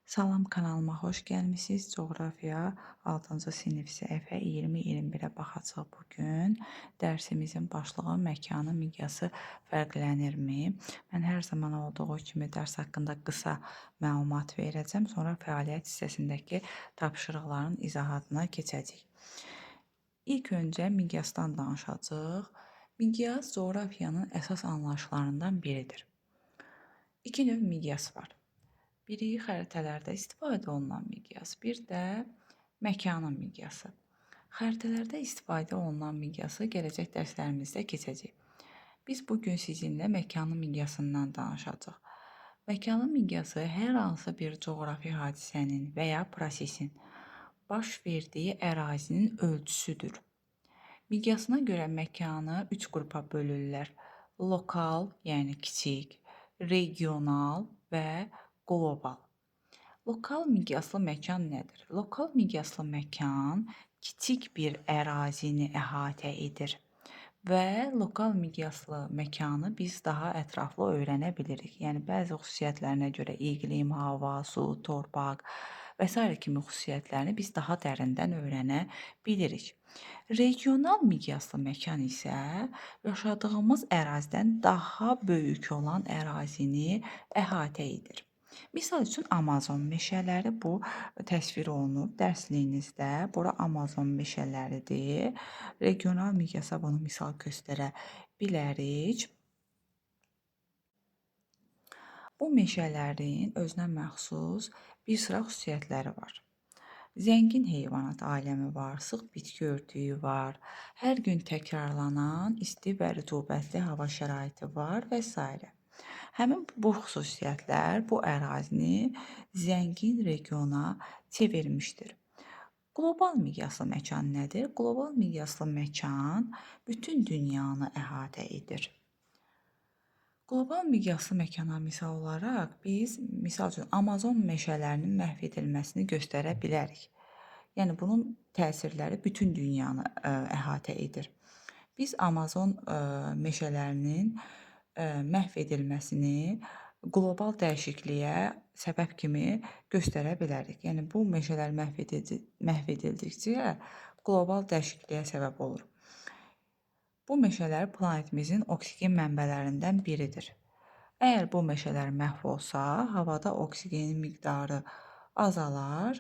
Salam, kanalıma xoş gəlmisiniz. Coğrafiya 6-cı sinif səhifə 20-21-ə baxacağıq bugün. Dərsimizin başlığı məkanın miqyası fərqlənirmi? Mən hər zaman olduğu kimi dərs haqqında qısa məlumat verəcəm, sonra fəaliyyət hissəsindəki tapşırıqların izahatına keçəcəyik. İlk öncə miqyasdan danışacağıq. Miqyas coğrafiyanın əsas anlayışlarından biridir. İki növ miqyas var. Biri xəritələrdə istifadə olunan miqyas, bir də məkanın miqyası. Xəritələrdə istifadə olunan miqyası gələcək dərslərimizdə keçəcək. Biz bu gün sizinlə məkanın miqyasından danışacağıq. Məkanın miqyası hər hansı bir coğrafi hadisənin və ya prosesin baş verdiyi ərazinin ölçüsüdür. Miqyasına görə məkanı 3 qrupa bölürlər. Lokal, yəni kiçik, regional və qlobal. Lokal miqyaslı məkan nədir? Lokal miqyaslı məkan kiçik bir ərazini əhatə edir və lokal miqyaslı məkanı biz daha ətraflı öyrənə bilirik. Yəni bəzi xüsusiyyətlərinə görə iqlim, hava, su, torpaq və s. kimi xüsusiyyətlərini biz daha dərindən öyrənə bilirik. Regional miqyaslı məkan isə yaşadığımız ərazidən daha böyük olan ərazini əhatə edir. Misal üçün Amazon meşələri bu təsvir olunub dərsliyinizdə. Bura Amazon meşələridir. Regional miqyasa bunu misal göstərə bilərik. Bu meşələrin özünə məxsus bir sıra xüsusiyyətləri var. Zəngin heyvanat aləmi var, sıx bitki örtüyü var, hər gün təkrarlanan isti və rütubətli hava şəraiti var və s. Həmin bu xüsusiyyətlər bu ərazini zəngin regiona çevirmişdir. Qlobal miqyaslı məkan nədir? Qlobal miqyaslı məkan bütün dünyanı əhatə edir. Qlobal miqyaslı məkana misal olaraq biz misal üçün Amazon meşələrinin məhv edilməsini göstərə bilərik. Yəni bunun təsirləri bütün dünyanı əhatə edir. Biz Amazon meşələrinin məhv edilməsini qlobal dəyişikliyə səbəb kimi göstərə bilərik. Yəni bu meşələr məhv edildikcə qlobal dəyişikliyə səbəb olur. Bu meşələr planetimizin oksigen mənbələrindən biridir. Əgər bu meşələr məhv olsa, havada oksigenin miqdarı azalar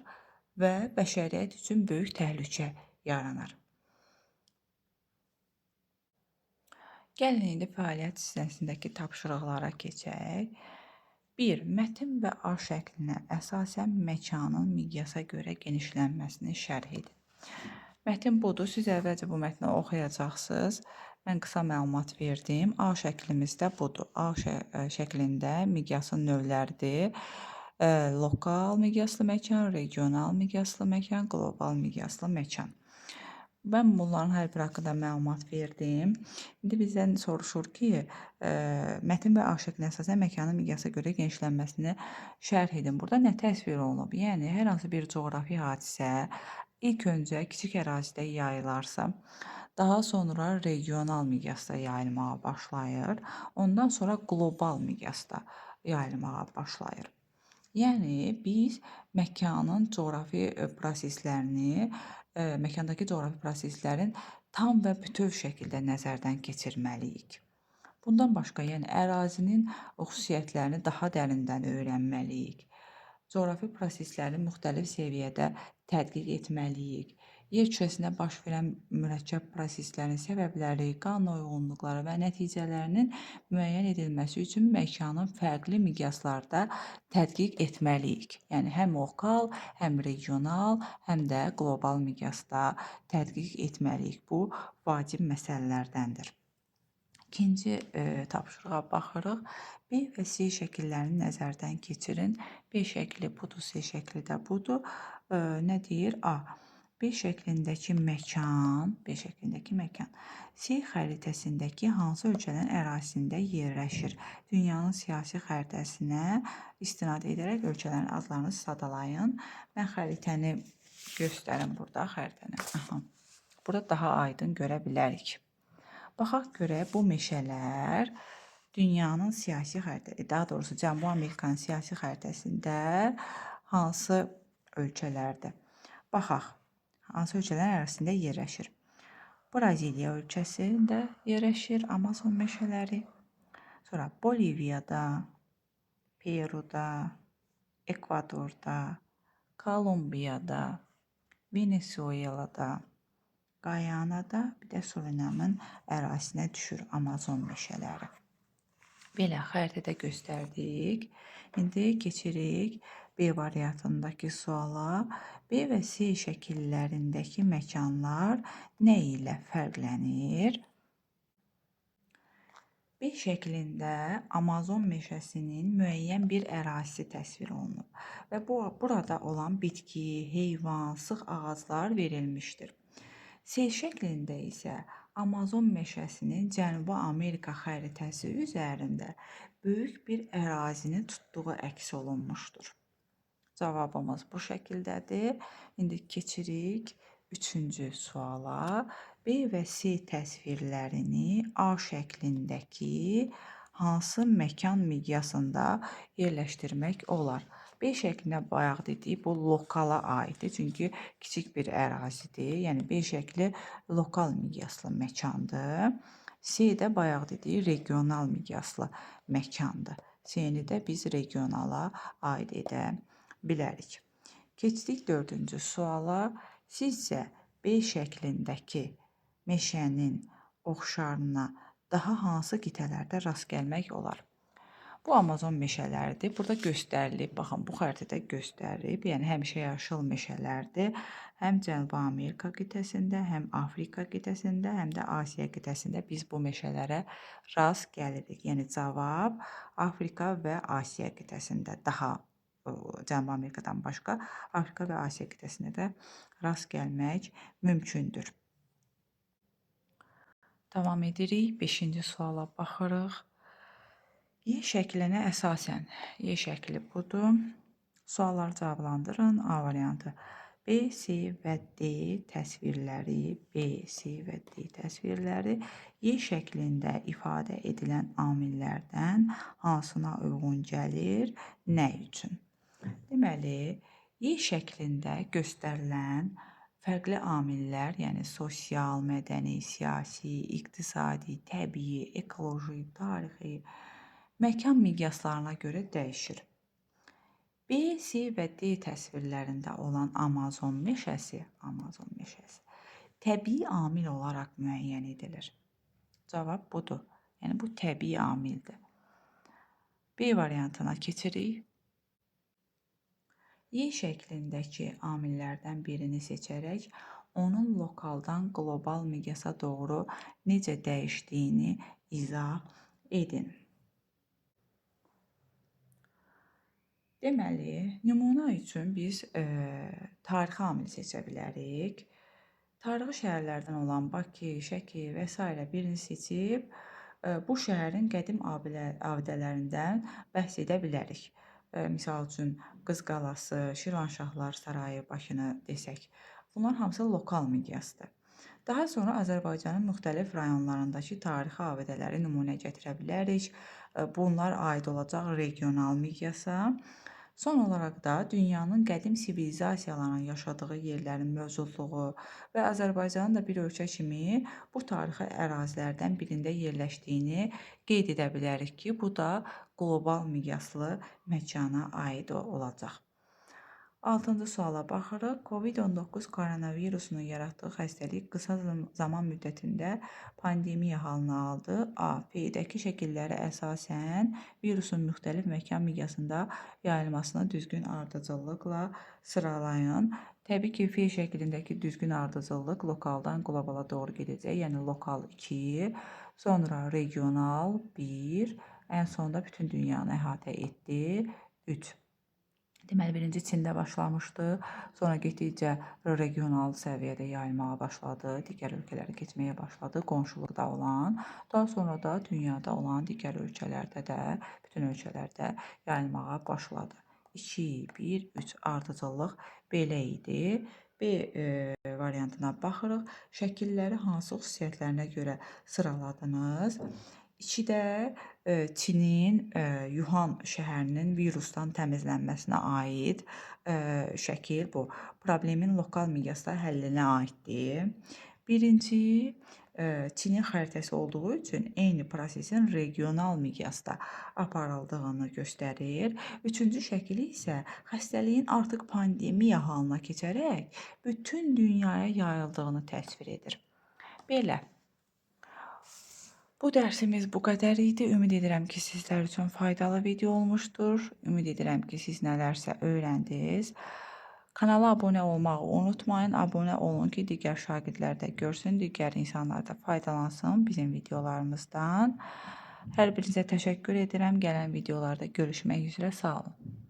və bəşəriyyət üçün böyük təhlükə yaranar. Gəlin indi fəaliyyət hissəsindəki tapşırıqlara keçək. 1. Mətin və A şəklinə əsasən məkanın miqyasa görə genişlənməsini şərh edin. Mətin budur. Siz əvvəlcə bu mətni oxuyacaqsınız. Mən qısa məlumat verdim. A şəklimizdə budur. A şəklində miqyasın növləridir. Lokal miqyaslı məkan, regional miqyaslı məkan, qlobal miqyaslı məkan. Mən bunların hər biri haqqında məlumat verdim. İndi bizdən soruşur ki, mətin və A şəklinə əsasən məkanın miqyasa görə genişlənməsini şərh edin. Burada nə təsvir olunub? Yəni, hər hansı bir coğrafi hadisə ilk öncə kiçik ərazidə yayılarsa, daha sonra regional miqyasda yayılmağa başlayır, ondan sonra qlobal miqyasda yayılmağa başlayır. Yəni, biz məkanın coğrafi proseslərini, məkandakı coğrafi proseslərin tam və bütöv şəkildə nəzərdən keçirməliyik. Bundan başqa, yəni ərazinin xüsusiyyətlərini daha dərindən öyrənməliyik. Coğrafi prosesləri müxtəlif səviyyədə tədqiq etməliyik. Yer kürəsində baş verən mürəkkəb proseslərin səbəbləri, qanunauyğunluqları və nəticələrinin müəyyən edilməsi üçün məkanın fərqli miqyaslarda tədqiq etməliyik. Yəni həm lokal, həm regional, həm də qlobal miqyasda tədqiq etməliyik. Bu vacib məsələlərdəndir. İkinci tapşırığa baxırıq. B və C şəkillərini nəzərdən keçirin. B şəkli budur, C şəkli də budur. Nə deyir? A. B şəklindəki məkan, C xəritəsindəki hansı ölkələrin ərazisində yerləşir? Dünyanın siyasi xəritəsinə istinad edərək ölkələrin adlarını sadalayın. Mən xəritəni göstərim burada, xəritəni. Burada daha aydın görə bilərik. Baxaq görək bu meşələr dünyanın siyasi xəritəsi, daha doğrusu Cənubi Amerikanın siyasi xəritəsində hansı ölkələrdir? Baxaq, hansı ölkələrin ərazisində yerləşir? Braziliya ölkəsində yerləşir Amazon meşələri. Sonra Boliviyada, Peruda, Ekvadorda, Kolumbiyada, Venezuelada, Qayanada, bir də Surinamın ərazisinə düşür Amazon meşələri. Belə xəritədə göstərdik. İndi keçirik B variantındakı suala. B və C şəkillərindəki məkanlar nə ilə fərqlənir? B şəklində Amazon meşəsinin müəyyən bir ərazisi təsvir olunub və burada olan bitki, heyvan, sıx ağaclar verilmişdir. C şəklində isə Amazon meşəsinin Cənubi Amerika xəritəsi üzərində böyük bir ərazini tutduğu əks olunmuşdur. Cavabımız bu şəkildədir. İndi keçirik 3-cü suala. B və C təsvirlərini A şəklindəki hansı məkan miqyasında yerləşdirmək olar? B şəklində bayaq dedik, bu lokala aiddir. Çünki kiçik bir ərazidir. Yəni B şəkli lokal miqyaslı məkandır. C də bayaq dedik, regional miqyaslı məkandır. C-ni də biz regionala aid edə bilərik. Keçdik 4-cü suala. Sizcə B şəklindəki meşənin oxşarına daha hansı qitələrdə rast gəlmək olar? Bu Amazon meşələridir. Burada göstərilib, baxın bu xəritədə göstərilib. Yəni həmişəyaşıl meşələrdir. Həm Cənubi Amerika qitəsində, həm Afrika qitəsində, həm də Asiya qitəsində biz bu meşələrə rast gəlirik. Yəni cavab Afrika və Asiya qitəsində daha Cənubi Amerikadan başqa Afrika və Asiya qitəsində də rast gəlmək mümkündür. Davam edirik. 5-ci suala baxırıq. Y şəklinə əsasən, Y şəkli budur. Sualları cavablandırın. A variantı. B, C və D təsvirləri, B, C və D təsvirləri Y şəklində ifadə edilən amillərdən hansına uyğun gəlir, nə üçün? Deməli, Y şəklində göstərilən fərqli amillər, yəni sosial, mədəni, siyasi, iqtisadi, təbii, ekoloji, tarixi, məkan miqyaslarına görə dəyişir. B, C və D təsvirlərində olan Amazon meşəsi təbii amil olaraq müəyyən edilir. Cavab budur. Yəni bu təbii amildir. B variantına keçirik. Y şəklindəki amillərdən birini seçərək onun lokaldan qlobal miqyasa doğru necə dəyişdiyini izah edin. Deməli, nümunə üçün biz tarixi amil seçə bilərik. Tarixi şəhərlərdən olan Bakı, Şəki və s. birini seçib bu şəhərin qədim abidələrindən bəhs edə bilərik. Misal üçün Qız qalası, Şirvanşahlar sarayı, Bakını desək. Bunlar hamısı lokal miqyasdır. Daha sonra Azərbaycanın müxtəlif rayonlarındakı tarixi abidələri nümunə gətirə bilərik. Bunlar aid olacaq regional miqyasa. Son olaraq da dünyanın qədim sivilizasiyalarının yaşadığı yerlərin mövcudluğu və Azərbaycanın da bir ölkə kimi bu tarixi ərazilərdən birində yerləşdiyini qeyd edə bilərik ki, bu da qlobal miqyaslı məkana aid olacaq. 6-cı suala baxırıq. COVID-19 koronavirusunun yaratdığı xəstəlik qısa zaman müddətində pandemiya halını aldı. A. P-dəki şəkillərə əsasən virusun müxtəlif məkan miqyasında yayılmasını düzgün ardıcıllıqla sıralayın. Təbii ki, F şəklindəki düzgün ardıcıllıq lokaldan qlobala doğru gedəcək. Yəni lokal 2, sonra regional 1, ən sonda bütün dünyanı əhatə etdi 3. Deməli, birinci Çində başlamışdı, sonra getdikcə regional səviyyədə yayılmağa başladı, digər ölkələrə keçməyə başladı, qonşuluqda olan, daha sonra da dünyada olan digər ölkələrdə də, bütün ölkələrdə yayılmağa başladı. 2, 1, 3 ardıcıllıq belə idi. B variantına baxırıq. Şəkilləri hansı xüsusiyyətlərinə görə sıraladınız? İki də Çinin Yuhan şəhərinin virusdan təmizlənməsinə aid şəkil bu. Problemin lokal miqyasda həllinə aiddir. Birinci, Çinin xəritəsi olduğu üçün eyni prosesin regional miqyasda aparıldığını göstərir. Üçüncü şəkil isə xəstəliyin artıq pandemiya halına keçərək bütün dünyaya yayıldığını təsvir edir. Belə. Bu dərsimiz bu qədər idi. Ümid edirəm ki, sizlər üçün faydalı video olmuşdur. Ümid edirəm ki, siz nələrsə öyrəndiniz. Kanala abunə olmağı unutmayın. Abunə olun ki, digər şagirdlər də görsün, digər insanlar da faydalansın bizim videolarımızdan. Hər birinizə təşəkkür edirəm. Gələn videolarda görüşmək üzrə. Sağ olun.